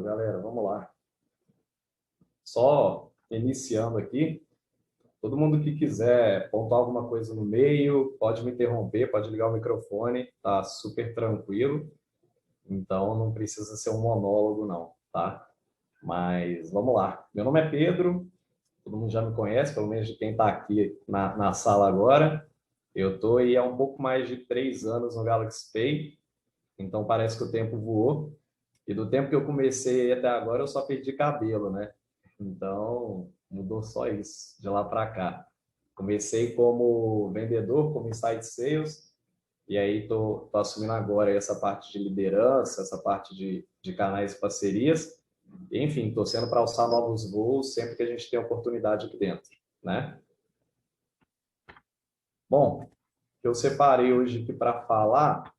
galera, vamos lá. Só iniciando aqui, todo mundo que quiser pontuar alguma coisa no meio, pode me interromper, pode ligar o microfone, tá super tranquilo. Então não precisa ser um monólogo não, tá? Mas vamos lá. Meu nome é Pedro, todo mundo já me conhece, pelo menos de quem está aqui na sala agora. Eu estou aí há um pouco mais de 3 anos no Galaxy Pay, então parece que o tempo voou. E do tempo que eu comecei até agora, eu só perdi cabelo, né? Então, mudou só isso, de lá para cá. Comecei como vendedor, como inside sales, e aí tô assumindo agora essa parte de liderança, essa parte de canais e parcerias. Enfim, torcendo para alçar novos voos sempre que a gente tem oportunidade aqui dentro, né? Bom, eu separei hoje aqui para falar,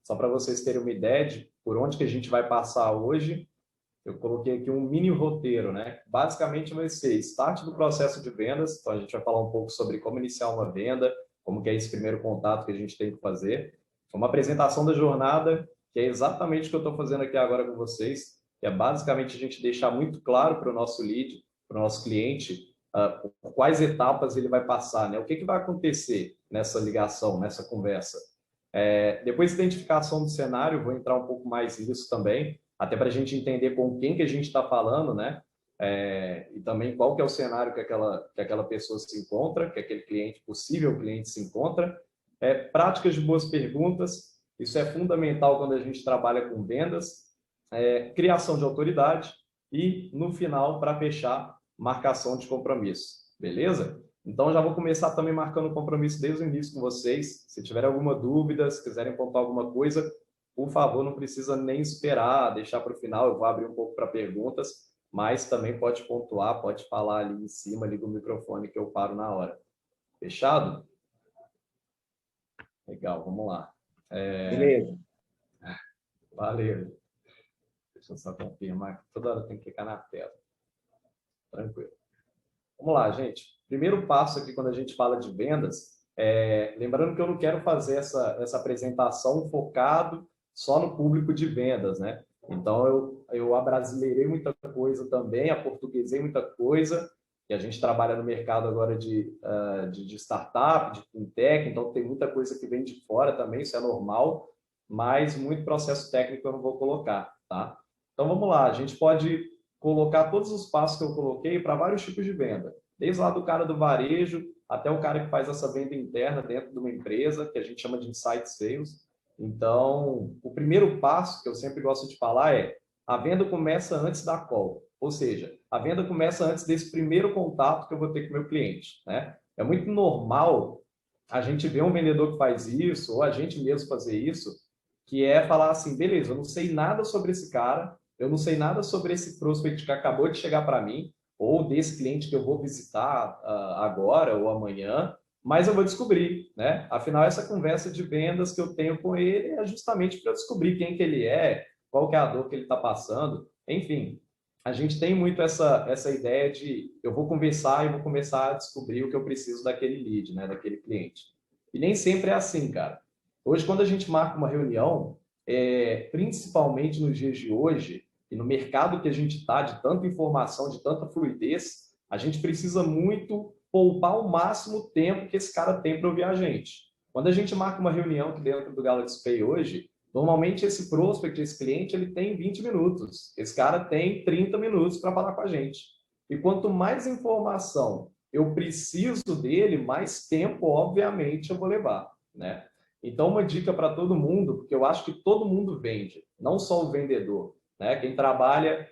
só para vocês terem uma ideia de por onde que a gente vai passar hoje. Eu coloquei aqui um mini roteiro, né? Basicamente vai ser start do processo de vendas, então a gente vai falar um pouco sobre como iniciar uma venda, como que é esse primeiro contato que a gente tem que fazer. Uma apresentação da jornada, que é exatamente o que eu estou fazendo aqui agora com vocês, que é basicamente a gente deixar muito claro para o nosso lead, para o nosso cliente, quais etapas ele vai passar, né? O que que vai acontecer nessa ligação, nessa conversa. Depois da identificação do cenário, vou entrar um pouco mais nisso também, até para a gente entender com quem que a gente está falando, né? E também qual que é o cenário que aquela pessoa se encontra, que aquele cliente, possível cliente se encontra. Práticas de boas perguntas, isso é fundamental quando a gente trabalha com vendas. Criação de autoridade e, no final, para fechar, marcação de compromisso. Beleza? Então, já vou começar também marcando compromisso desde o início com vocês. Se tiver alguma dúvida, se quiserem pontuar alguma coisa, por favor, não precisa nem esperar, deixar para o final. Eu vou abrir um pouco para perguntas, mas também pode pontuar, pode falar ali em cima, liga o microfone que eu paro na hora. Fechado? Legal, vamos lá. Beleza. Valeu. Deixa eu só confirmar que toda hora tem que clicar na tela. Tranquilo. Vamos lá, gente. Primeiro passo aqui quando a gente fala de vendas, lembrando que eu não quero fazer essa apresentação focado só no público de vendas, né? Então, eu abrasileirei muita coisa também, aportuguesei muita coisa, e a gente trabalha no mercado agora de startup, de fintech, então tem muita coisa que vem de fora também, isso é normal, mas muito processo técnico eu não vou colocar, tá? Então, vamos lá, a gente pode colocar todos os passos que eu coloquei para vários tipos de venda, desde lá do cara do varejo até o cara que faz essa venda interna dentro de uma empresa, que a gente chama de insight sales. Então, o primeiro passo que eu sempre gosto de falar é a venda começa antes da call, ou seja, a venda começa antes desse primeiro contato que eu vou ter com o meu cliente, né? É muito normal a gente ver um vendedor que faz isso, ou a gente mesmo fazer isso, que é falar assim, beleza, eu não sei nada sobre esse cara, eu não sei nada sobre esse prospect que acabou de chegar para mim, ou desse cliente que eu vou visitar agora ou amanhã, mas eu vou descobrir, né? Afinal, essa conversa de vendas que eu tenho com ele é justamente para descobrir quem que ele é, qual que é a dor que ele está passando. Enfim, a gente tem muito essa ideia de eu vou conversar e vou começar a descobrir o que eu preciso daquele lead, né? Daquele cliente. E nem sempre é assim, cara. Hoje, quando a gente marca uma reunião, principalmente nos dias de hoje, e no mercado que a gente está, de tanta informação, de tanta fluidez, a gente precisa muito poupar ao máximo o tempo que esse cara tem para ouvir a gente. Quando a gente marca uma reunião aqui dentro do Galaxy Pay hoje, normalmente esse prospect, esse cliente, ele tem 20 minutos. Esse cara tem 30 minutos para falar com a gente. E quanto mais informação eu preciso dele, mais tempo, obviamente, eu vou levar, né? Então, uma dica para todo mundo, porque eu acho que todo mundo vende, não só o vendedor, né? Quem trabalha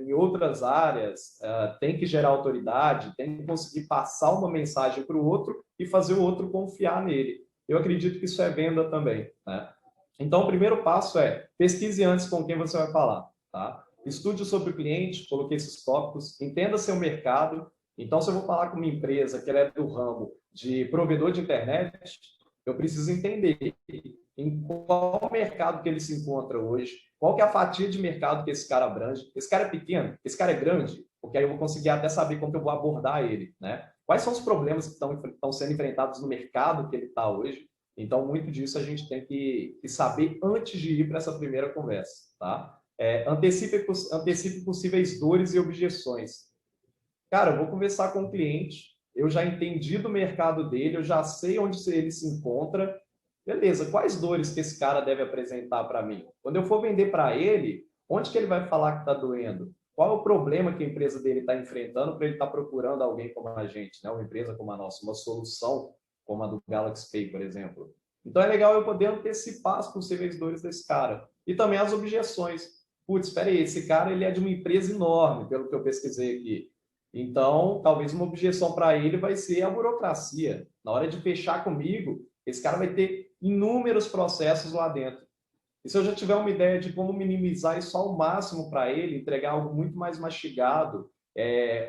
em outras áreas tem que gerar autoridade, tem que conseguir passar uma mensagem para o outro e fazer o outro confiar nele. Eu acredito que isso é venda também, né? Então, o primeiro passo é pesquise antes com quem você vai falar, tá? Estude sobre o cliente, coloquei esses tópicos, entenda seu mercado. Então, se eu vou falar com uma empresa que ela é do ramo de provedor de internet, eu preciso entender em qual mercado que ele se encontra hoje, qual que é a fatia de mercado que esse cara abrange. Esse cara é pequeno? Esse cara é grande? Porque aí eu vou conseguir até saber como que eu vou abordar ele, né? Quais são os problemas que estão sendo enfrentados no mercado que ele está hoje? Então, muito disso a gente tem que saber antes de ir para essa primeira conversa, tá? Antecipe possíveis dores e objeções. Cara, eu vou conversar com o cliente, eu já entendi do mercado dele, eu já sei onde ele se encontra. Beleza, quais dores que esse cara deve apresentar para mim? Quando eu for vender para ele, onde que ele vai falar que está doendo? Qual é o problema que a empresa dele está enfrentando para ele estar procurando alguém como a gente, né? Uma empresa como a nossa, uma solução como a do Galaxy Pay, por exemplo. Então é legal eu poder antecipar as possíveis dores desse cara. E também as objeções. Putz, espera aí, esse cara ele é de uma empresa enorme, pelo que eu pesquisei aqui. Então, talvez uma objeção para ele vai ser a burocracia. Na hora de fechar comigo, esse cara vai ter inúmeros processos lá dentro. E se eu já tiver uma ideia de como minimizar isso ao máximo para ele, entregar algo muito mais mastigado,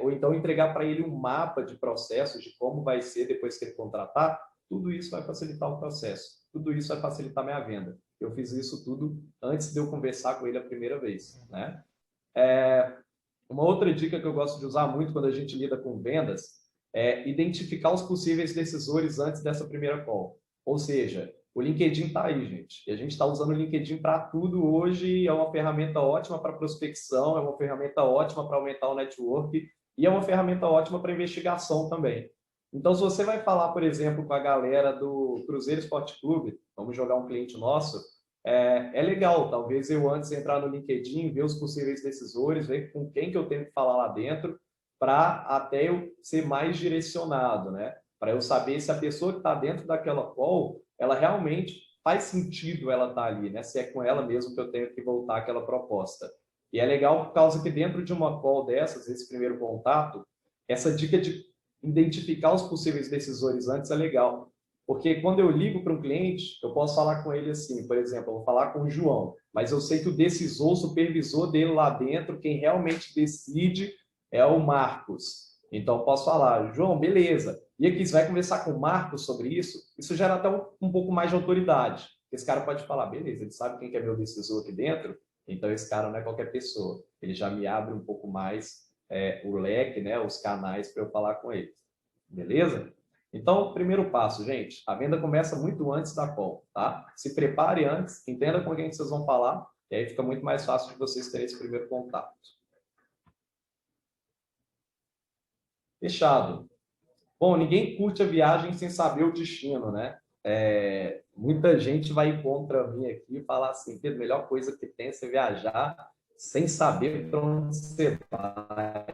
ou então entregar para ele um mapa de processos de como vai ser depois que ele contratar, tudo isso vai facilitar o processo. Tudo isso vai facilitar minha venda. Eu fiz isso tudo antes de eu conversar com ele a primeira vez, né? Uma outra dica que eu gosto de usar muito quando a gente lida com vendas é identificar os possíveis decisores antes dessa primeira call. Ou seja, o LinkedIn está aí, gente. E a gente está usando o LinkedIn para tudo hoje. É uma ferramenta ótima para prospecção, é uma ferramenta ótima para aumentar o network e é uma ferramenta ótima para investigação também. Então, se você vai falar, por exemplo, com a galera do Cruzeiro Esporte Clube, vamos jogar um cliente nosso, é legal, talvez eu antes entrar no LinkedIn, ver os possíveis decisores, ver com quem que eu tenho que falar lá dentro, para até eu ser mais direcionado, né? Para eu saber se a pessoa que está dentro daquela call, ela realmente faz sentido ela estar ali, né? Se é com ela mesmo que eu tenho que voltar aquela proposta. E é legal por causa que dentro de uma call dessas, esse primeiro contato, essa dica de identificar os possíveis decisores antes é legal. Porque quando eu ligo para um cliente, eu posso falar com ele assim, por exemplo, eu vou falar com o João, mas eu sei que o decisor, o supervisor dele lá dentro, quem realmente decide é o Marcos. Então, eu posso falar, João, beleza. E aqui, você vai conversar com o Marcos sobre isso? Isso gera até um pouco mais de autoridade. Esse cara pode falar, beleza, ele sabe quem que é meu decisor aqui dentro, então esse cara não é qualquer pessoa. Ele já me abre um pouco mais o leque, né, os canais para eu falar com ele. Beleza? Então, primeiro passo, gente, a venda começa muito antes da call, tá? Se prepare antes, entenda com quem vocês vão falar, e aí fica muito mais fácil de vocês terem esse primeiro contato. Fechado. Bom, ninguém curte a viagem sem saber o destino, né? Muita gente vai contra mim aqui e falar assim, Pedro, a melhor coisa que tem é você viajar sem saber para onde você vai.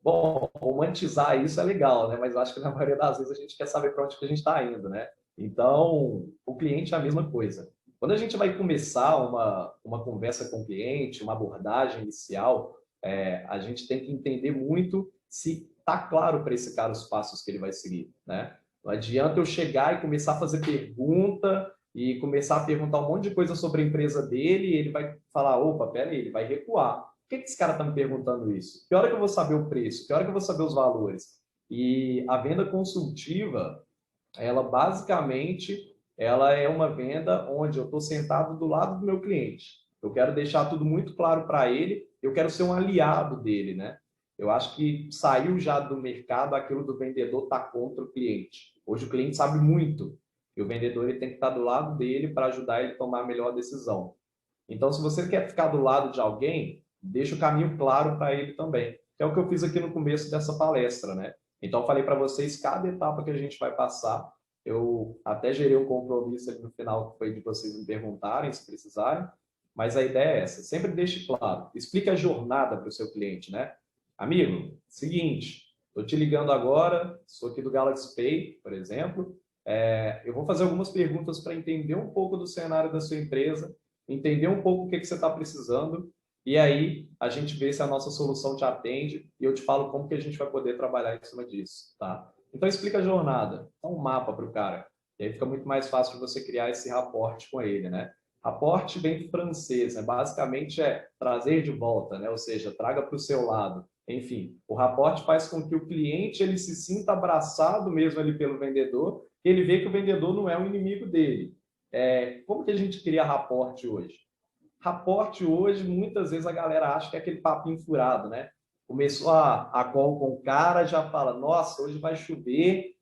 Bom, romantizar isso é legal, né? Mas eu acho que na maioria das vezes a gente quer saber para onde que a gente está indo, né? Então, o cliente é a mesma coisa. Quando a gente vai começar uma conversa com o cliente, uma abordagem inicial, a gente tem que entender muito se está claro para esse cara os passos que ele vai seguir, né? Não adianta eu chegar e começar a fazer pergunta e começar a perguntar um monte de coisa sobre a empresa dele e ele vai falar, opa, peraí, ele vai recuar. Por que esse cara está me perguntando isso? Que hora que eu vou saber o preço? Que hora que eu vou saber os valores? E a venda consultiva, ela basicamente, ela é uma venda onde eu estou sentado do lado do meu cliente. Eu quero deixar tudo muito claro para ele, eu quero ser um aliado dele, né? Eu acho que saiu já do mercado aquilo do vendedor estar contra o cliente. Hoje o cliente sabe muito e o vendedor ele tem que estar do lado dele para ajudar ele a tomar a melhor decisão. Então, se você quer ficar do lado de alguém, deixa o caminho claro para ele também. Que é o que eu fiz aqui no começo dessa palestra, né? Então, eu falei para vocês cada etapa que a gente vai passar. Eu até gerei um compromisso ali no final, que foi de vocês me perguntarem se precisarem. Mas a ideia é essa, sempre deixe claro. Explique a jornada para o seu cliente, né? Amigo, seguinte, estou te ligando agora, sou aqui do Galaxy Pay, por exemplo. Eu vou fazer algumas perguntas para entender um pouco do cenário da sua empresa, entender um pouco o que você está precisando, e aí a gente vê se a nossa solução te atende e eu te falo como que a gente vai poder trabalhar em cima disso, tá? Então explica a jornada, dá um mapa para o cara, e aí fica muito mais fácil de você criar esse raporte com ele, né? Raporte vem do francês, né? Basicamente é trazer de volta, né? Ou seja, traga para o seu lado. Enfim, o raporte faz com que o cliente ele se sinta abraçado mesmo ali pelo vendedor, e ele vê que o vendedor não é um inimigo dele. Como que a gente cria raporte hoje? Raporte hoje, muitas vezes a galera acha que é aquele papinho furado, né? Começou a call com o cara, já fala, nossa, hoje vai chover,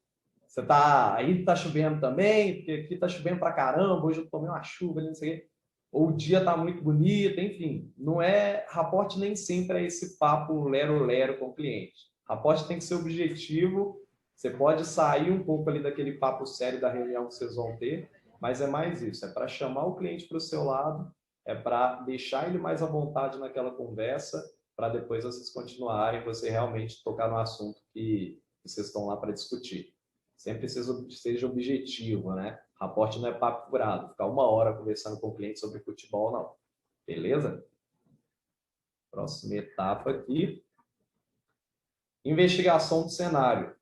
Aí tá chovendo também, porque aqui tá chovendo pra caramba, hoje eu tomei uma chuva, não sei o quê. Ou o dia tá muito bonito, enfim. Não é, raporte nem sempre é esse papo lero-lero com o cliente. Raporte tem que ser objetivo, você pode sair um pouco ali daquele papo sério da reunião que vocês vão ter, mas é mais isso, é para chamar o cliente para o seu lado, é para deixar ele mais à vontade naquela conversa, para depois vocês continuarem, você realmente tocar no assunto que vocês estão lá para discutir. Sempre seja objetivo, né? Raporte não é papo furado, ficar 1 hora conversando com o cliente sobre futebol, não. Beleza? Próxima etapa aqui. Investigação do cenário.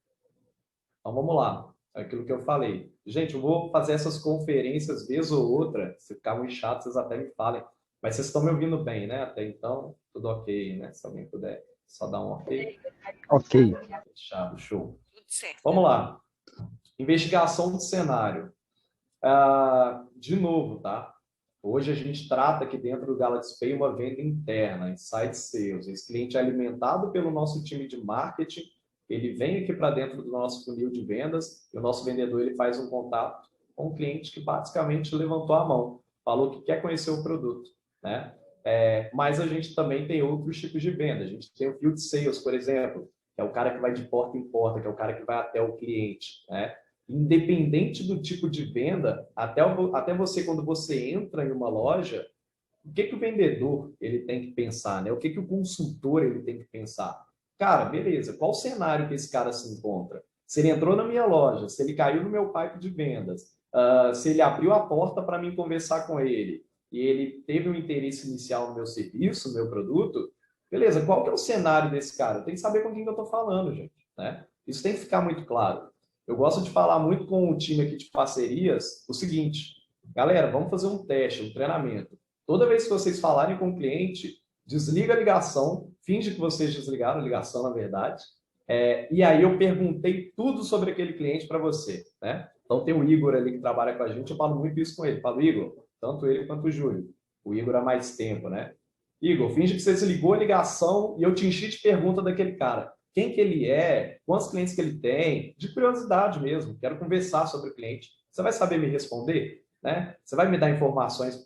Então, vamos lá. Aquilo que eu falei. Gente, eu vou fazer essas conferências vez ou outra. Se ficar muito chato, vocês até me falem. Mas vocês estão me ouvindo bem, né? Até então, tudo ok, né? Se alguém puder só dar um ok. Ok. Fechado, show. Tudo certo. Vamos lá. Investigação do cenário. De novo, tá? Hoje a gente trata aqui dentro do Galaxy Pay uma venda interna, inside sales. Esse cliente é alimentado pelo nosso time de marketing, ele vem aqui para dentro do nosso funil de vendas e o nosso vendedor ele faz um contato com o cliente que basicamente levantou a mão, falou que quer conhecer o produto, né? Mas a gente também tem outros tipos de venda. A gente tem o field sales, por exemplo, que é o cara que vai de porta em porta, que é o cara que vai até o cliente, né? Independente do tipo de venda, até você, quando você entra em uma loja, o que o vendedor ele tem que pensar, né? O que o consultor ele tem que pensar? Cara, beleza, qual o cenário que esse cara se encontra? Se ele entrou na minha loja, se ele caiu no meu pipe de vendas, se ele abriu a porta para mim conversar com ele e ele teve um interesse inicial no meu serviço, no meu produto, beleza, qual que é o cenário desse cara? Tem que saber com quem que eu estou falando, gente, né? Isso tem que ficar muito claro. Eu gosto de falar muito com o time aqui de parcerias o seguinte, galera, vamos fazer um teste, um treinamento. Toda vez que vocês falarem com o cliente, desliga a ligação, finge que vocês desligaram a ligação, na verdade, e aí eu perguntei tudo sobre aquele cliente para você, né? Então tem o Igor ali que trabalha com a gente, eu falo muito isso com ele. Eu falo, Igor, tanto ele quanto o Júlio. O Igor há mais tempo, né? Igor, finge que você desligou a ligação e eu te enchi de pergunta daquele cara. Quem que ele é? Quantos clientes que ele tem? De curiosidade mesmo. Quero conversar sobre o cliente. Você vai saber me responder? Né? Você vai me dar informações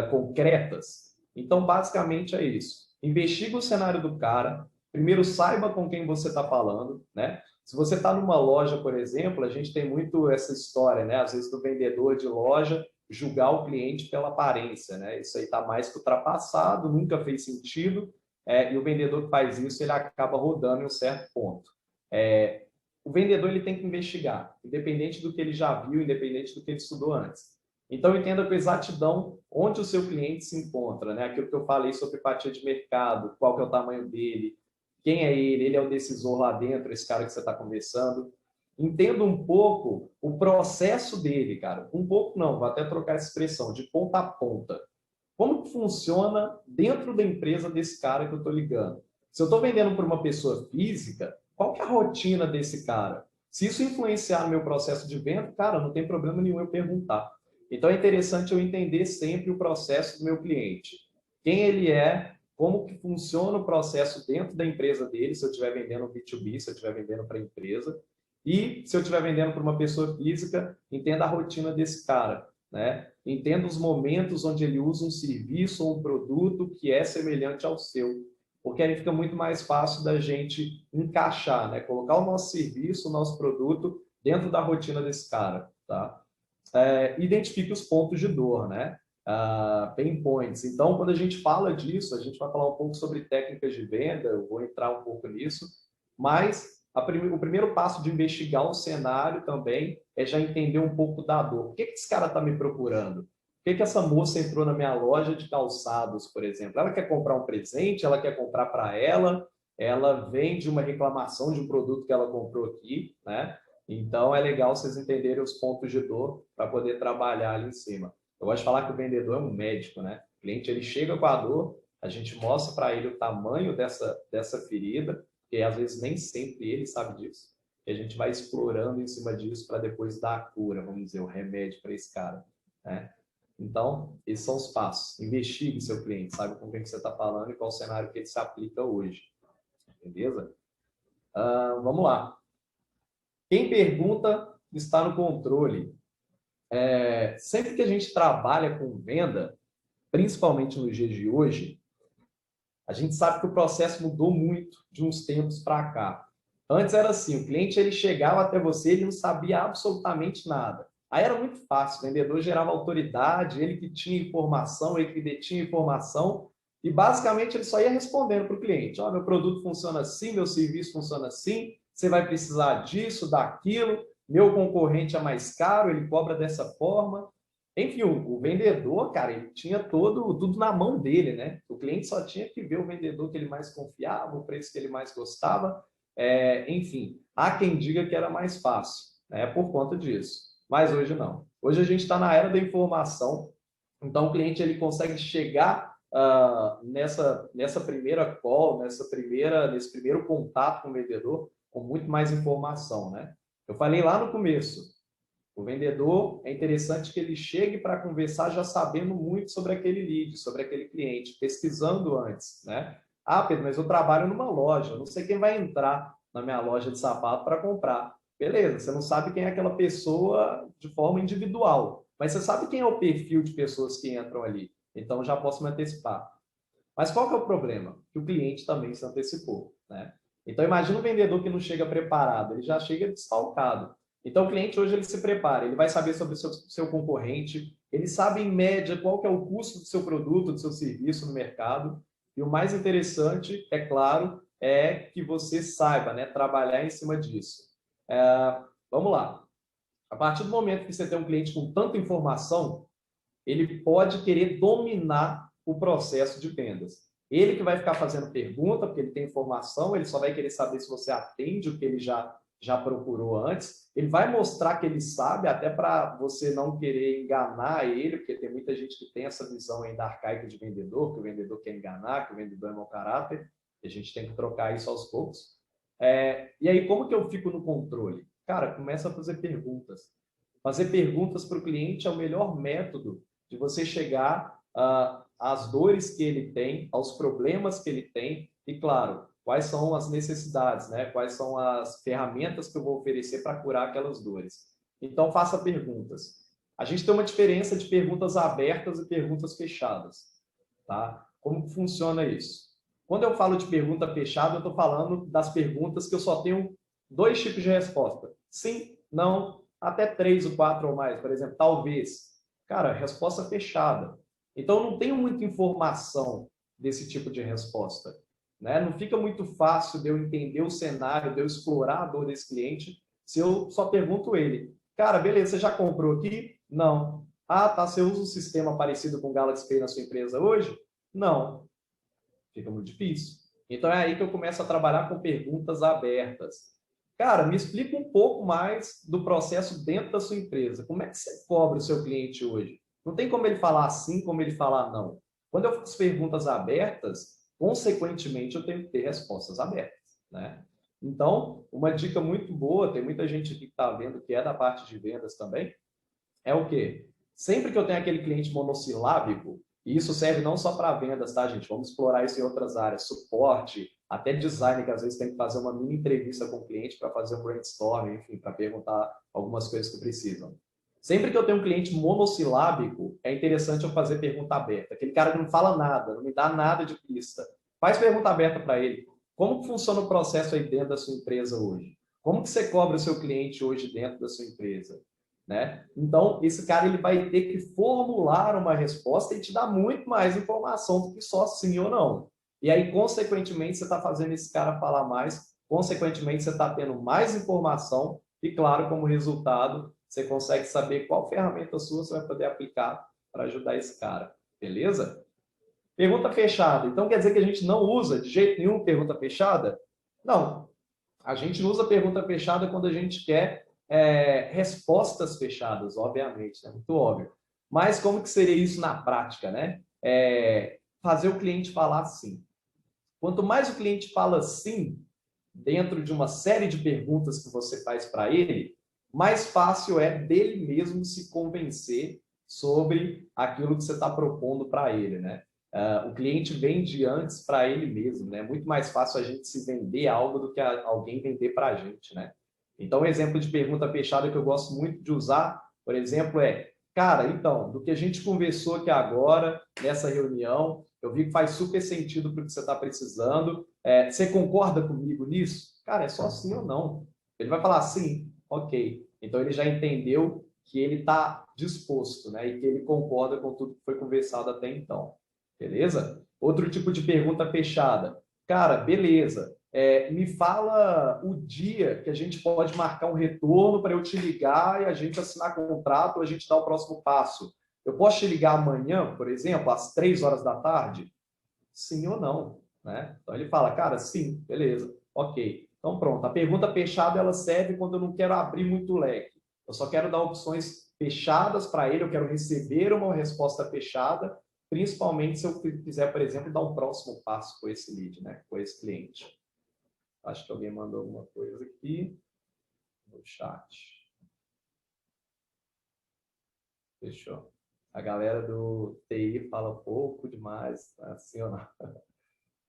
concretas? Então, basicamente é isso. Investiga o cenário do cara. Primeiro, saiba com quem você está falando, né? Se você está numa loja, por exemplo, a gente tem muito essa história, né? Às vezes do vendedor de loja julgar o cliente pela aparência, né? Isso aí está mais que ultrapassado, nunca fez sentido, e o vendedor que faz isso, ele acaba rodando em um certo ponto. O vendedor ele tem que investigar, independente do que ele já viu, independente do que ele estudou antes. Então, entenda com exatidão onde o seu cliente se encontra, né? Aquilo que eu falei sobre fatia de mercado, qual que é o tamanho dele, quem é ele é o decisor lá dentro, esse cara que você está conversando. Entenda um pouco o processo dele, cara. Um pouco não, vou até trocar essa expressão, de ponta a ponta. Como que funciona dentro da empresa desse cara que eu estou ligando? Se eu estou vendendo para uma pessoa física, qual que é a rotina desse cara? Se isso influenciar no meu processo de venda, cara, não tem problema nenhum eu perguntar. Então é interessante eu entender sempre o processo do meu cliente. Quem ele é, como que funciona o processo dentro da empresa dele, se eu estiver vendendo B2B, se eu estiver vendendo para a empresa. E se eu estiver vendendo para uma pessoa física, entenda a rotina desse cara, né? Entenda os momentos onde ele usa um serviço ou um produto que é semelhante ao seu, porque aí fica muito mais fácil da gente encaixar, né? Colocar o nosso serviço, o nosso produto dentro da rotina desse cara, tá? Identifique os pontos de dor, né? Pain points. Então, quando a gente fala disso, a gente vai falar um pouco sobre técnicas de venda, eu vou entrar um pouco nisso, mas o primeiro passo de investigar o cenário também é já entender um pouco da dor. O que esse cara está me procurando? Por que essa moça entrou na minha loja de calçados, por exemplo? Ela quer comprar um presente? Ela quer comprar para ela? Ela vem de uma reclamação de um produto que ela comprou aqui, né? Então, é legal vocês entenderem os pontos de dor para poder trabalhar ali em cima. Eu gosto de falar que o vendedor é um médico, né? O cliente ele chega com a dor, a gente mostra para ele o tamanho dessa ferida, porque às vezes nem sempre ele sabe disso. E a gente vai explorando em cima disso para depois dar a cura, vamos dizer, o remédio para esse cara, né? Então, esses são os passos. Investigue seu cliente, sabe com quem você está falando e qual o cenário que ele se aplica hoje. Beleza? Vamos lá. Quem pergunta está no controle. Sempre que a gente trabalha com venda, principalmente nos dias de hoje, a gente sabe que o processo mudou muito de uns tempos para cá. Antes era assim, o cliente ele chegava até você, ele não sabia absolutamente nada. Aí era muito fácil, o vendedor gerava autoridade, ele que tinha informação, ele que detinha informação, e basicamente ele só ia respondendo para o cliente: ó, meu produto funciona assim, meu serviço funciona assim, você vai precisar disso, daquilo, meu concorrente é mais caro, ele cobra dessa forma. Enfim, o vendedor, cara, ele tinha tudo na mão dele, né? O cliente só tinha que ver o vendedor que ele mais confiava, o preço que ele mais gostava. Enfim, há quem diga que era mais fácil, né, por conta disso. Mas hoje não. Hoje a gente está na era da informação, então o cliente ele consegue chegar nessa primeira call, nesse primeiro contato com o vendedor com muito mais informação, né? Eu falei lá no começo, o vendedor, é interessante que ele chegue para conversar já sabendo muito sobre aquele lead, sobre aquele cliente, pesquisando antes, né? Ah, Pedro, mas eu trabalho numa loja, eu não sei quem vai entrar na minha loja de sapato para comprar. Beleza, você não sabe quem é aquela pessoa de forma individual, mas você sabe quem é o perfil de pessoas que entram ali. Então, já posso me antecipar. Mas qual que é o problema? Que o cliente também se antecipou, né? Então, imagina um vendedor que não chega preparado, ele já chega desfalcado. Então, o cliente hoje ele se prepara, ele vai saber sobre o seu concorrente, ele sabe em média qual que é o custo do seu produto, do seu serviço no mercado. E o mais interessante, é claro, é que você saiba, né, trabalhar em cima disso. Vamos lá. A partir do momento que você tem um cliente com tanta informação, ele pode querer dominar o processo de vendas. Ele que vai ficar fazendo pergunta, porque ele tem informação, ele só vai querer saber se você atende o que ele já procurou antes. Ele vai mostrar que ele sabe, até para você não querer enganar ele, porque tem muita gente que tem essa visão ainda arcaica de vendedor, que o vendedor quer enganar, que o vendedor é mau caráter. A gente tem que trocar isso aos poucos. E aí, como que eu fico no controle? Cara, começa a fazer perguntas. Fazer perguntas para o cliente é o melhor método de você chegar às dores que ele tem, aos problemas que ele tem e, claro, quais são as necessidades, né? Quais são as ferramentas que eu vou oferecer para curar aquelas dores. Então, faça perguntas. A gente tem uma diferença de perguntas abertas e perguntas fechadas, tá? Como funciona isso? Quando eu falo de pergunta fechada, eu estou falando das perguntas que eu só tenho dois tipos de resposta: sim, não, até 3 ou 4 ou mais. Por exemplo, talvez. Cara, resposta fechada. Então, eu não tenho muita informação desse tipo de resposta, né? Não fica muito fácil de eu entender o cenário, de eu explorar a dor desse cliente, se eu só pergunto ele: cara, beleza, você já comprou aqui? Não. Ah, tá, você usa um sistema parecido com o Galaxy Pay na sua empresa hoje? Não. Fica muito difícil. Então, é aí que eu começo a trabalhar com perguntas abertas. Cara, me explica um pouco mais do processo dentro da sua empresa. Como é que você cobra o seu cliente hoje? Não tem como ele falar sim, como ele falar não. Quando eu faço perguntas abertas, consequentemente, eu tenho que ter respostas abertas, né? Então, uma dica muito boa, tem muita gente aqui que está vendo que é da parte de vendas também, é o quê? Sempre que eu tenho aquele cliente monossilábico, e isso serve não só para vendas, tá, gente? Vamos explorar isso em outras áreas, suporte, até design, que às vezes tem que fazer uma mini entrevista com o cliente para fazer um brainstorming, enfim, para perguntar algumas coisas que precisam. Sempre que eu tenho um cliente monossilábico, é interessante eu fazer pergunta aberta. Aquele cara que não fala nada, não me dá nada de pista. Faz pergunta aberta para ele. Como que funciona o processo aí dentro da sua empresa hoje? Como que você cobra o seu cliente hoje dentro da sua empresa? Né? Então, esse cara ele vai ter que formular uma resposta e te dar muito mais informação do que só sim ou não. E aí, consequentemente, você está fazendo esse cara falar mais, consequentemente, você está tendo mais informação e, claro, como resultado, você consegue saber qual ferramenta sua você vai poder aplicar para ajudar esse cara. Beleza? Pergunta fechada. Então, quer dizer que a gente não usa de jeito nenhum pergunta fechada? Não. A gente usa pergunta fechada quando a gente quer respostas fechadas, obviamente, é muito óbvio. Mas como que seria isso na prática, né? Fazer o cliente falar sim. Quanto mais o cliente fala sim, dentro de uma série de perguntas que você faz para ele, mais fácil é dele mesmo se convencer sobre aquilo que você está propondo para ele, né? O cliente vende antes para ele mesmo, né? É muito mais fácil a gente se vender algo do que alguém vender para a gente, né? Então, um exemplo de pergunta fechada que eu gosto muito de usar, por exemplo, é: cara, então, do que a gente conversou aqui agora, nessa reunião, eu vi que faz super sentido para o que você está precisando. Você concorda comigo nisso? Cara, é só sim ou não. Ele vai falar sim, ok. Então, ele já entendeu que ele está disposto, né? E que ele concorda com tudo que foi conversado até então. Beleza? Outro tipo de pergunta fechada. Cara, beleza. Me fala o dia que a gente pode marcar um retorno para eu te ligar e a gente assinar contrato, a gente dar o próximo passo. Eu posso te ligar amanhã, por exemplo, às 3 horas da tarde? Sim ou não, né? Então ele fala, cara, sim, beleza, ok. Então pronto, a pergunta fechada ela serve quando eu não quero abrir muito leque. Eu só quero dar opções fechadas para ele, eu quero receber uma resposta fechada, principalmente se eu quiser, por exemplo, dar um próximo passo com esse lead, né? Com esse cliente. Acho que alguém mandou alguma coisa aqui no chat. Fechou. A galera do TI fala pouco demais, assim ou não.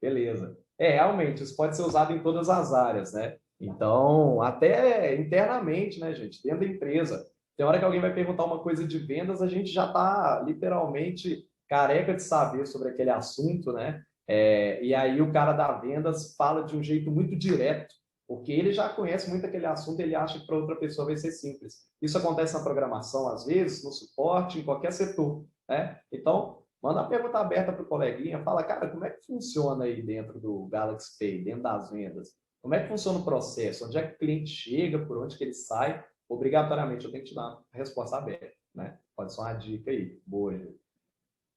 Beleza. Realmente, isso pode ser usado em todas as áreas, né? Então, até internamente, né, gente? Dentro da empresa. Tem hora que alguém vai perguntar uma coisa de vendas, a gente já está literalmente careca de saber sobre aquele assunto, né? E aí o cara da vendas fala de um jeito muito direto, porque ele já conhece muito aquele assunto, ele acha que para outra pessoa vai ser simples. Isso acontece na programação, às vezes, no suporte, em qualquer setor, né? Então, manda uma pergunta aberta para o coleguinha, fala, cara, como é que funciona aí dentro do Galaxy Pay, dentro das vendas? Como é que funciona o processo? Onde é que o cliente chega, por onde que ele sai? Obrigatoriamente, eu tenho que te dar uma resposta aberta, né? Pode ser uma dica aí, boa. Gente.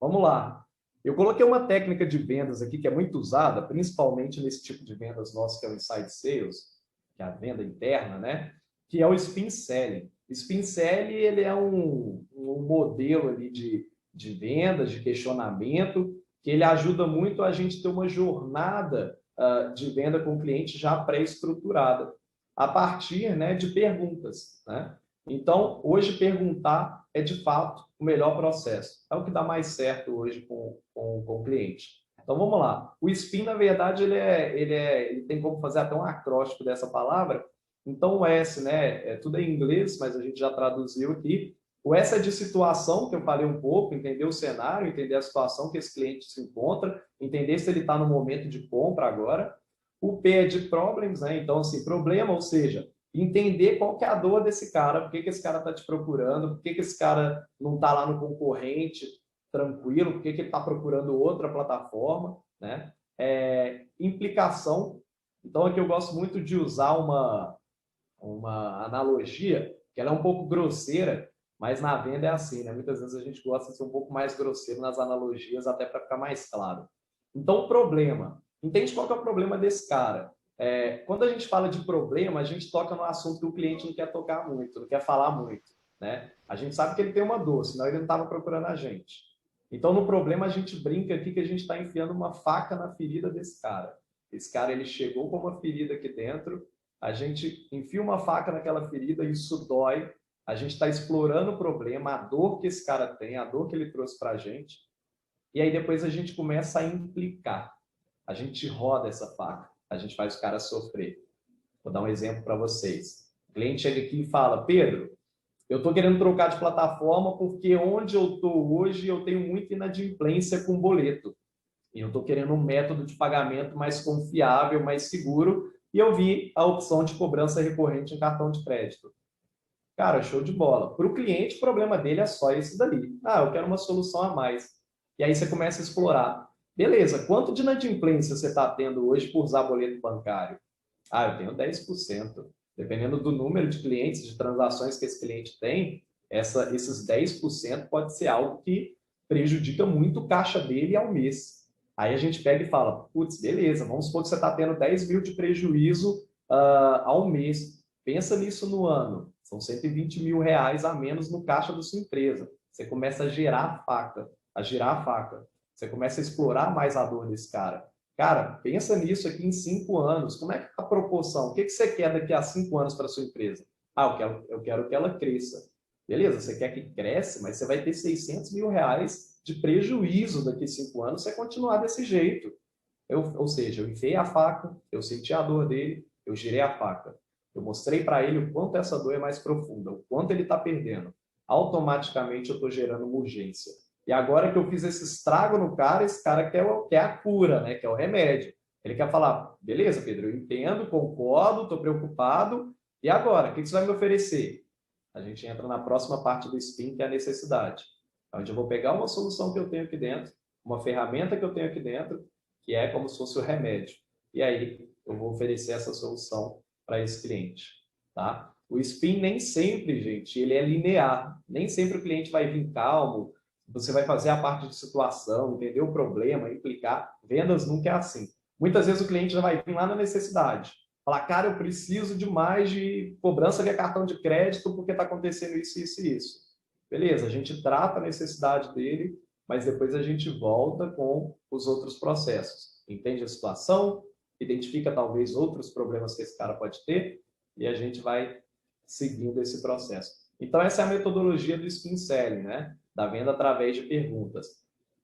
Vamos lá. Eu coloquei uma técnica de vendas aqui que é muito usada, principalmente nesse tipo de vendas nosso, que é o Inside Sales, que é a venda interna, né? Que é o Spin Selling. Spin Selling, ele é um modelo ali de vendas, de questionamento, que ele ajuda muito a gente ter uma jornada de venda com o cliente já pré-estruturada, a partir, né, de perguntas, né? Então, hoje perguntar é de fato o melhor processo. É o que dá mais certo hoje com o cliente. Então vamos lá. O SPIN, na verdade, ele tem como fazer até um acróstico dessa palavra. Então o S, né, tudo em inglês, mas a gente já traduziu aqui. O S é de situação, que eu falei um pouco, entender o cenário, entender a situação que esse cliente se encontra, entender se ele está no momento de compra agora. O P é de problems, né? Então, assim, problema, ou seja, entender qual que é a dor desse cara, por que, que esse cara está te procurando, por que, que esse cara não está lá no concorrente tranquilo, por que, que ele está procurando outra plataforma, né? Implicação. Então, aqui eu gosto muito de usar uma analogia, que ela é um pouco grosseira, mas na venda é assim, né? Muitas vezes a gente gosta de ser um pouco mais grosseiro nas analogias, até para ficar mais claro. Então, o problema. Entende qual que é o problema desse cara? Quando a gente fala de problema, a gente toca no assunto que o cliente não quer tocar muito, não quer falar muito, né? A gente sabe que ele tem uma dor, senão ele não estava procurando a gente. Então, no problema, a gente brinca aqui que a gente está enfiando uma faca na ferida desse cara. Esse cara, ele chegou com uma ferida aqui dentro, a gente enfia uma faca naquela ferida, isso dói, a gente está explorando o problema, a dor que esse cara tem, a dor que ele trouxe para a gente, e aí depois a gente começa a implicar. A gente roda essa faca, a gente faz o cara sofrer. Vou dar um exemplo para vocês. O cliente chega aqui e fala, Pedro, eu estou querendo trocar de plataforma porque onde eu estou hoje eu tenho muita inadimplência com boleto. E eu estou querendo um método de pagamento mais confiável, mais seguro, e eu vi a opção de cobrança recorrente em cartão de crédito. Cara, show de bola. Para o cliente, o problema dele é só esse dali. Ah, eu quero uma solução a mais. E aí você começa a explorar. Beleza, quanto de inadimplência você está tendo hoje por usar boleto bancário? Ah, eu tenho 10%. Dependendo do número de clientes, de transações que esse cliente tem, esses 10% pode ser algo que prejudica muito o caixa dele ao mês. Aí a gente pega e fala, putz, beleza, vamos supor que você está tendo 10 mil de prejuízo ao mês. Pensa nisso no ano. São 120 mil reais a menos no caixa da sua empresa. Você começa a gerar a faca, a girar a faca. Você começa a explorar mais a dor desse cara. Cara, pensa nisso aqui em 5 anos. Como é que tá a proporção? O que você quer daqui a 5 anos para a sua empresa? Ah, eu quero que ela cresça. Beleza, você quer que cresça, mas você vai ter 600 mil reais de prejuízo daqui a 5 anos se você continuar desse jeito. Ou seja, eu enfiei a faca, eu senti a dor dele, eu girei a faca. Eu mostrei para ele o quanto essa dor é mais profunda, o quanto ele está perdendo. Automaticamente eu estou gerando uma urgência. E agora que eu fiz esse estrago no cara, esse cara quer a cura, né? Quer o remédio. Ele quer falar, beleza, Pedro, eu entendo, concordo, estou preocupado. E agora, o que você vai me oferecer? A gente entra na próxima parte do SPIN, que é a necessidade. Onde eu vou pegar uma solução que eu tenho aqui dentro, uma ferramenta que eu tenho aqui dentro, que é como se fosse o remédio. E aí eu vou oferecer essa solução para esse cliente, tá? O SPIN nem sempre, gente, ele é linear. Nem sempre o cliente vai vir calmo, você vai fazer a parte de situação, entender o problema, implicar. Vendas nunca é assim. Muitas vezes o cliente já vai vir lá na necessidade. Falar, cara, eu preciso de mais de cobrança via cartão de crédito porque está acontecendo isso, isso e isso. Beleza, a gente trata a necessidade dele, mas depois a gente volta com os outros processos. Entende a situação, identifica talvez outros problemas que esse cara pode ter e a gente vai seguindo esse processo. Então, essa é a metodologia do Spin Selling, né? Da venda através de perguntas.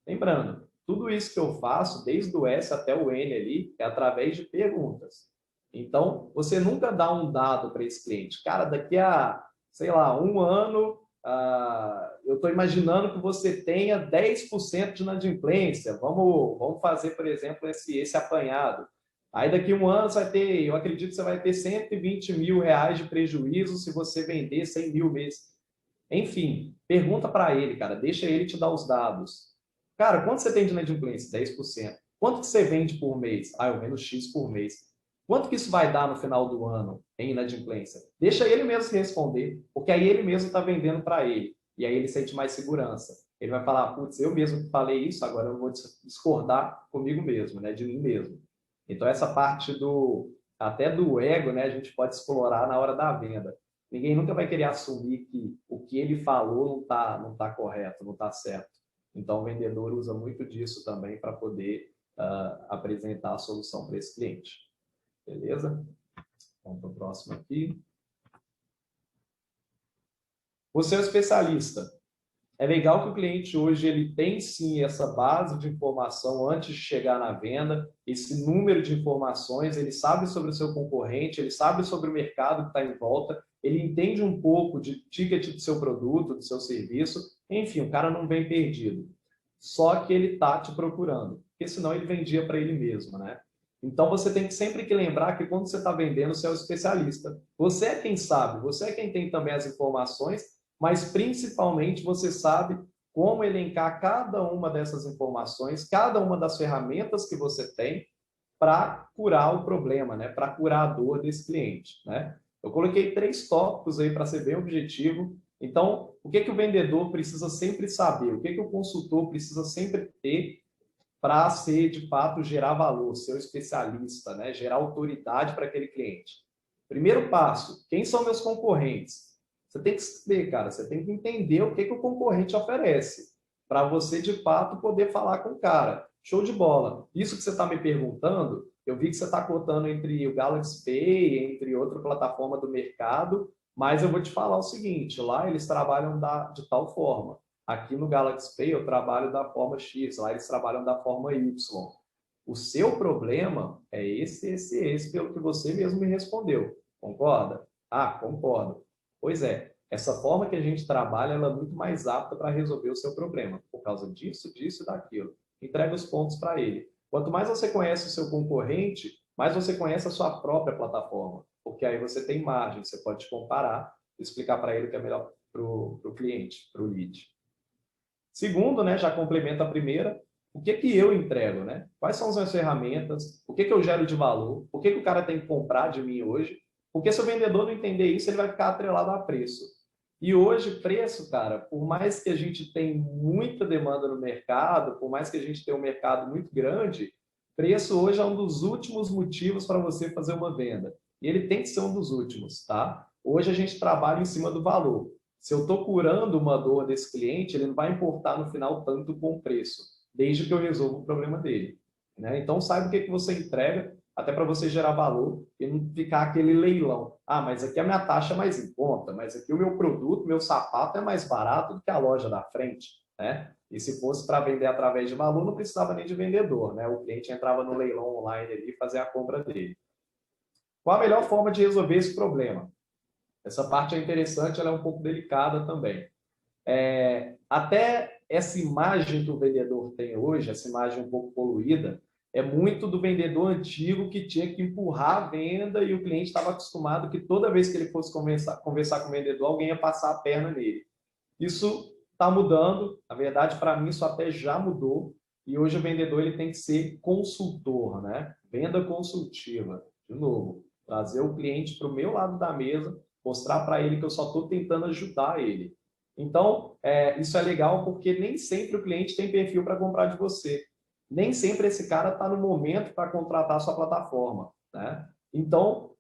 Lembrando, tudo isso que eu faço, desde o S até o N ali, é através de perguntas. Então, você nunca dá um dado para esse cliente. Cara, daqui a, sei lá, um ano, eu estou imaginando que você tenha 10% de inadimplência. Vamos fazer, por exemplo, esse apanhado. Aí daqui a um ano você vai ter, eu acredito que você vai ter 120 mil reais de prejuízo se você vender 100 mil meses. Enfim, pergunta para ele, cara, deixa ele te dar os dados. Cara, quanto você tem de inadimplência? 10%. Quanto que você vende por mês? Eu vendo X por mês. Quanto que isso vai dar no final do ano em inadimplência? Deixa ele mesmo se responder, porque aí ele mesmo está vendendo para ele. E aí ele sente mais segurança. Ele vai falar, putz, eu mesmo falei isso, agora eu vou discordar comigo mesmo, né, de mim mesmo. Então essa parte até do ego, né, a gente pode explorar na hora da venda. Ninguém nunca vai querer assumir que o que ele falou não tá correto, não está certo. Então, o vendedor usa muito disso também para poder apresentar a solução para esse cliente. Beleza? Vamos para o próximo aqui. Você é um especialista. É legal que o cliente hoje ele tem sim essa base de informação antes de chegar na venda, esse número de informações, ele sabe sobre o seu concorrente, ele sabe sobre o mercado que está em volta, ele entende um pouco de ticket do seu produto, do seu serviço, enfim, o cara não vem perdido. Só que ele está te procurando, porque senão ele vendia para ele mesmo, né? Então você tem que sempre que lembrar que quando você está vendendo, você é o especialista. Você é quem sabe, você é quem tem também as informações, mas principalmente você sabe como elencar cada uma dessas informações, cada uma das ferramentas que você tem para curar o problema, né? Para curar a dor desse cliente, né? Eu coloquei 3 tópicos aí para ser bem objetivo. Então, o que o vendedor precisa sempre saber? O que o consultor precisa sempre ter para ser, de fato, gerar valor, ser um especialista, né? Gerar autoridade para aquele cliente? Primeiro passo, quem são meus concorrentes? Você tem que saber, cara, você tem que entender o que o concorrente oferece, para você, de fato, poder falar com o cara. Show de bola. Isso que você está me perguntando, eu vi que você está cotando entre o Galaxy Pay, entre outra plataforma do mercado, mas eu vou te falar o seguinte, lá eles trabalham de tal forma. Aqui no Galaxy Pay eu trabalho da forma X, lá eles trabalham da forma Y. O seu problema é esse, pelo que você mesmo me respondeu. Concorda? Concordo. Pois é, essa forma que a gente trabalha ela é muito mais apta para resolver o seu problema, por causa disso, disso e daquilo. Entrega os pontos para ele. Quanto mais você conhece o seu concorrente, mais você conhece a sua própria plataforma, porque aí você tem margem, você pode comparar e explicar para ele o que é melhor para o cliente, para o lead. Segundo, né, já complementa a primeira, o que eu entrego, né? Quais são as minhas ferramentas? O que eu gero de valor? O que o cara tem que comprar de mim hoje? Porque se o vendedor não entender isso, ele vai ficar atrelado a preço. E hoje, preço, cara, por mais que a gente tenha muita demanda no mercado, por mais que a gente tenha um mercado muito grande, preço hoje é um dos últimos motivos para você fazer uma venda. E ele tem que ser um dos últimos, tá? Hoje a gente trabalha em cima do valor. Se eu estou curando uma dor desse cliente, ele não vai importar no final tanto com o preço, desde que eu resolva o problema dele, né? Então, saiba o que você entrega, até para você gerar valor e não ficar aquele leilão. Mas aqui a minha taxa é mais em conta, mas aqui o meu produto, meu sapato é mais barato do que a loja da frente, né? E se fosse para vender através de valor, não precisava nem de vendedor, né? O cliente entrava no leilão online ali e fazia a compra dele. Qual a melhor forma de resolver esse problema? Essa parte é interessante, ela é um pouco delicada também. Até essa imagem que o vendedor tem hoje, essa imagem um pouco poluída, é muito do vendedor antigo que tinha que empurrar a venda e o cliente estava acostumado que toda vez que ele fosse conversar com o vendedor, alguém ia passar a perna nele. Isso está mudando, na verdade, para mim isso até já mudou, e hoje o vendedor ele tem que ser consultor, né? Venda consultiva. De novo, trazer o cliente para o meu lado da mesa, mostrar para ele que eu só estou tentando ajudar ele. Então, isso é legal porque nem sempre o cliente tem perfil para comprar de você. Nem sempre esse cara está no momento para contratar a sua plataforma, né? Então,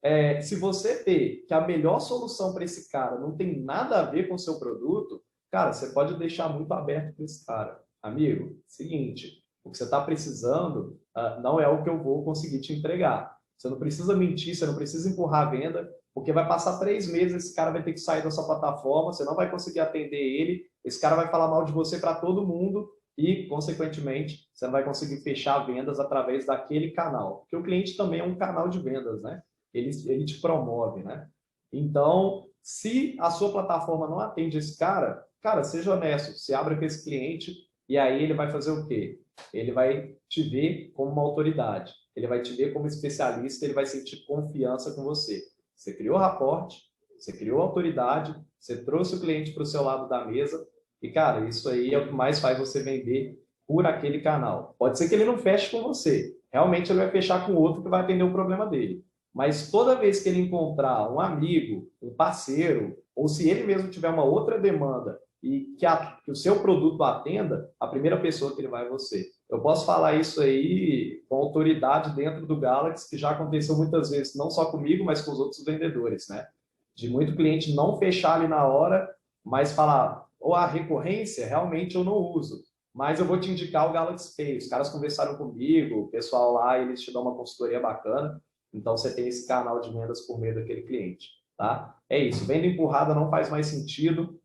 se você vê que a melhor solução para esse cara não tem nada a ver com o seu produto, cara, você pode deixar muito aberto para esse cara. Amigo, seguinte, o que você está precisando não é o que eu vou conseguir te entregar. Você não precisa mentir, você não precisa empurrar a venda, porque vai passar 3 meses, esse cara vai ter que sair da sua plataforma, você não vai conseguir atender ele, esse cara vai falar mal de você para todo mundo e, consequentemente, você não vai conseguir fechar vendas através daquele canal. Porque o cliente também é um canal de vendas, né? Ele te promove, né? Então, se a sua plataforma não atende esse cara, cara, seja honesto, você abre com esse cliente e aí ele vai fazer o quê? Ele vai te ver como uma autoridade, ele vai te ver como especialista, ele vai sentir confiança com você. Você criou raporte, você criou autoridade, você trouxe o cliente para o seu lado da mesa e, cara, isso aí é o que mais faz você vender por aquele canal. Pode ser que ele não feche com você, realmente ele vai fechar com outro que vai atender o problema dele. Mas toda vez que ele encontrar um amigo, um parceiro, ou se ele mesmo tiver uma outra demanda e que o seu produto atenda, a primeira pessoa que ele vai é você. Eu posso falar isso aí com autoridade dentro do Galaxy, que já aconteceu muitas vezes, não só comigo, mas com os outros vendedores, né? De muito cliente não fechar ali na hora, mas falar, ou a recorrência, realmente eu não uso, mas eu vou te indicar o Galaxy Pay. Os caras conversaram comigo, o pessoal lá, eles te dão uma consultoria bacana, então você tem esse canal de vendas por meio daquele cliente, tá? É isso, venda empurrada não faz mais sentido.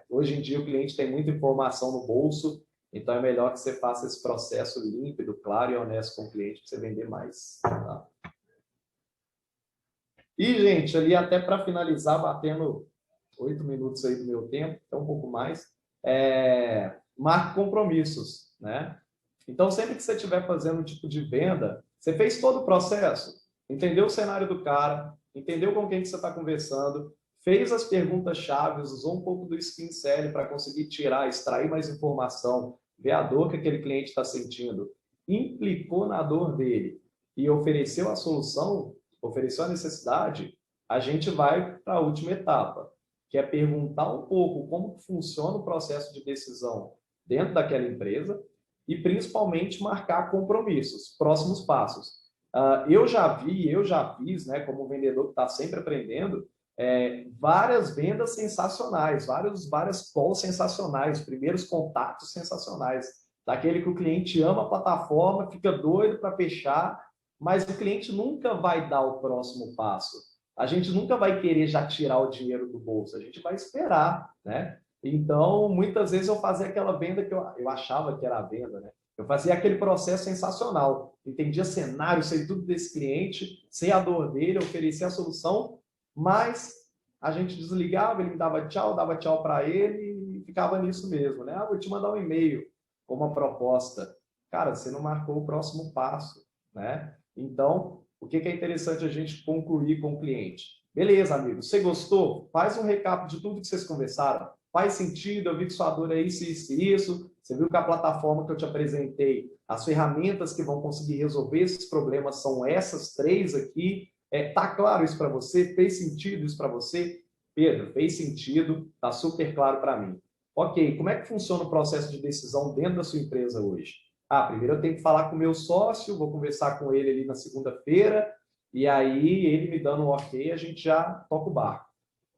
Hoje em dia o cliente tem muita informação no bolso, então é melhor que você faça esse processo límpido, claro e honesto com o cliente para você vender mais, tá? E, gente, ali até para finalizar, batendo 8 minutos aí do meu tempo, até um pouco mais, marque compromissos, né? Então, sempre que você estiver fazendo um tipo de venda, você fez todo o processo, entendeu o cenário do cara, entendeu com quem que você está conversando, fez as perguntas-chave, usou um pouco do Spin Selling para conseguir tirar, extrair mais informação, ver a dor que aquele cliente está sentindo, implicou na dor dele e ofereceu a solução, ofereceu a necessidade, a gente vai para a última etapa, que é perguntar um pouco como funciona o processo de decisão dentro daquela empresa e, principalmente, marcar compromissos, próximos passos. Eu já fiz, né, como vendedor que está sempre aprendendo, várias vendas sensacionais, várias calls sensacionais, primeiros contatos sensacionais, daquele que o cliente ama a plataforma, fica doido para fechar, mas o cliente nunca vai dar o próximo passo. A gente nunca vai querer já tirar o dinheiro do bolso, a gente vai esperar, né? Então, muitas vezes eu fazia aquela venda que eu achava que era a venda, né? Eu fazia aquele processo sensacional, entendia cenário, sei tudo desse cliente, sei a dor dele, oferecia a solução, mas a gente desligava, ele me dava tchau para ele e ficava nisso mesmo, né? Vou te mandar um e-mail com uma proposta. Cara, você não marcou o próximo passo, né? Então, o que é interessante a gente concluir com o cliente? Beleza, amigo, você gostou? Faz um recap de tudo que vocês conversaram. Faz sentido, eu vi que sua dor é isso, isso e isso. Você viu que a plataforma que eu te apresentei, as ferramentas que vão conseguir resolver esses problemas são essas 3 aqui. Tá claro isso para você? Fez sentido isso para você? Pedro, fez sentido, tá super claro para mim. Ok, como é que funciona o processo de decisão dentro da sua empresa hoje? Primeiro eu tenho que falar com o meu sócio, vou conversar com ele ali na segunda-feira, e aí ele me dando um ok, a gente já toca o barco.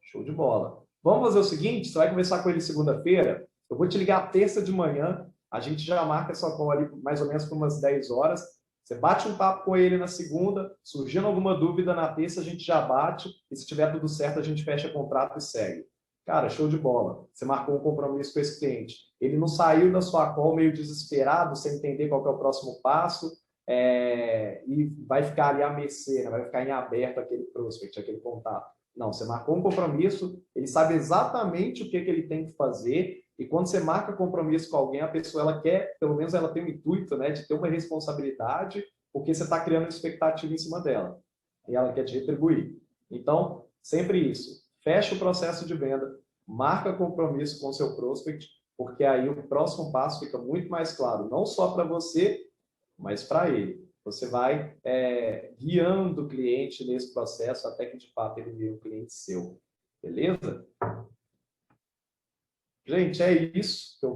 Show de bola. Vamos fazer o seguinte, você vai conversar com ele segunda-feira, eu vou te ligar terça de manhã, a gente já marca essa call ali mais ou menos por umas 10 horas, você bate um papo com ele na segunda, surgindo alguma dúvida na terça, a gente já bate, e se tiver tudo certo, a gente fecha o contrato e segue. Cara, show de bola. Você marcou um compromisso com esse cliente. Ele não saiu da sua call meio desesperado, sem entender qual que é o próximo passo. e vai ficar ali à mercê, né? Vai ficar em aberto aquele prospect, aquele contato. Não, você marcou um compromisso, ele sabe exatamente o que ele tem que fazer, e quando você marca compromisso com alguém, a pessoa ela quer, pelo menos ela tem o intuito, né, de ter uma responsabilidade, porque você está criando expectativa em cima dela, e ela quer te retribuir. Então, sempre isso. Fecha o processo de venda, marca compromisso com o seu prospect, porque aí o próximo passo fica muito mais claro, não só para você, mas para ele. Você vai guiando o cliente nesse processo até que, de fato, ele vire um cliente seu. Beleza? Gente, é isso que eu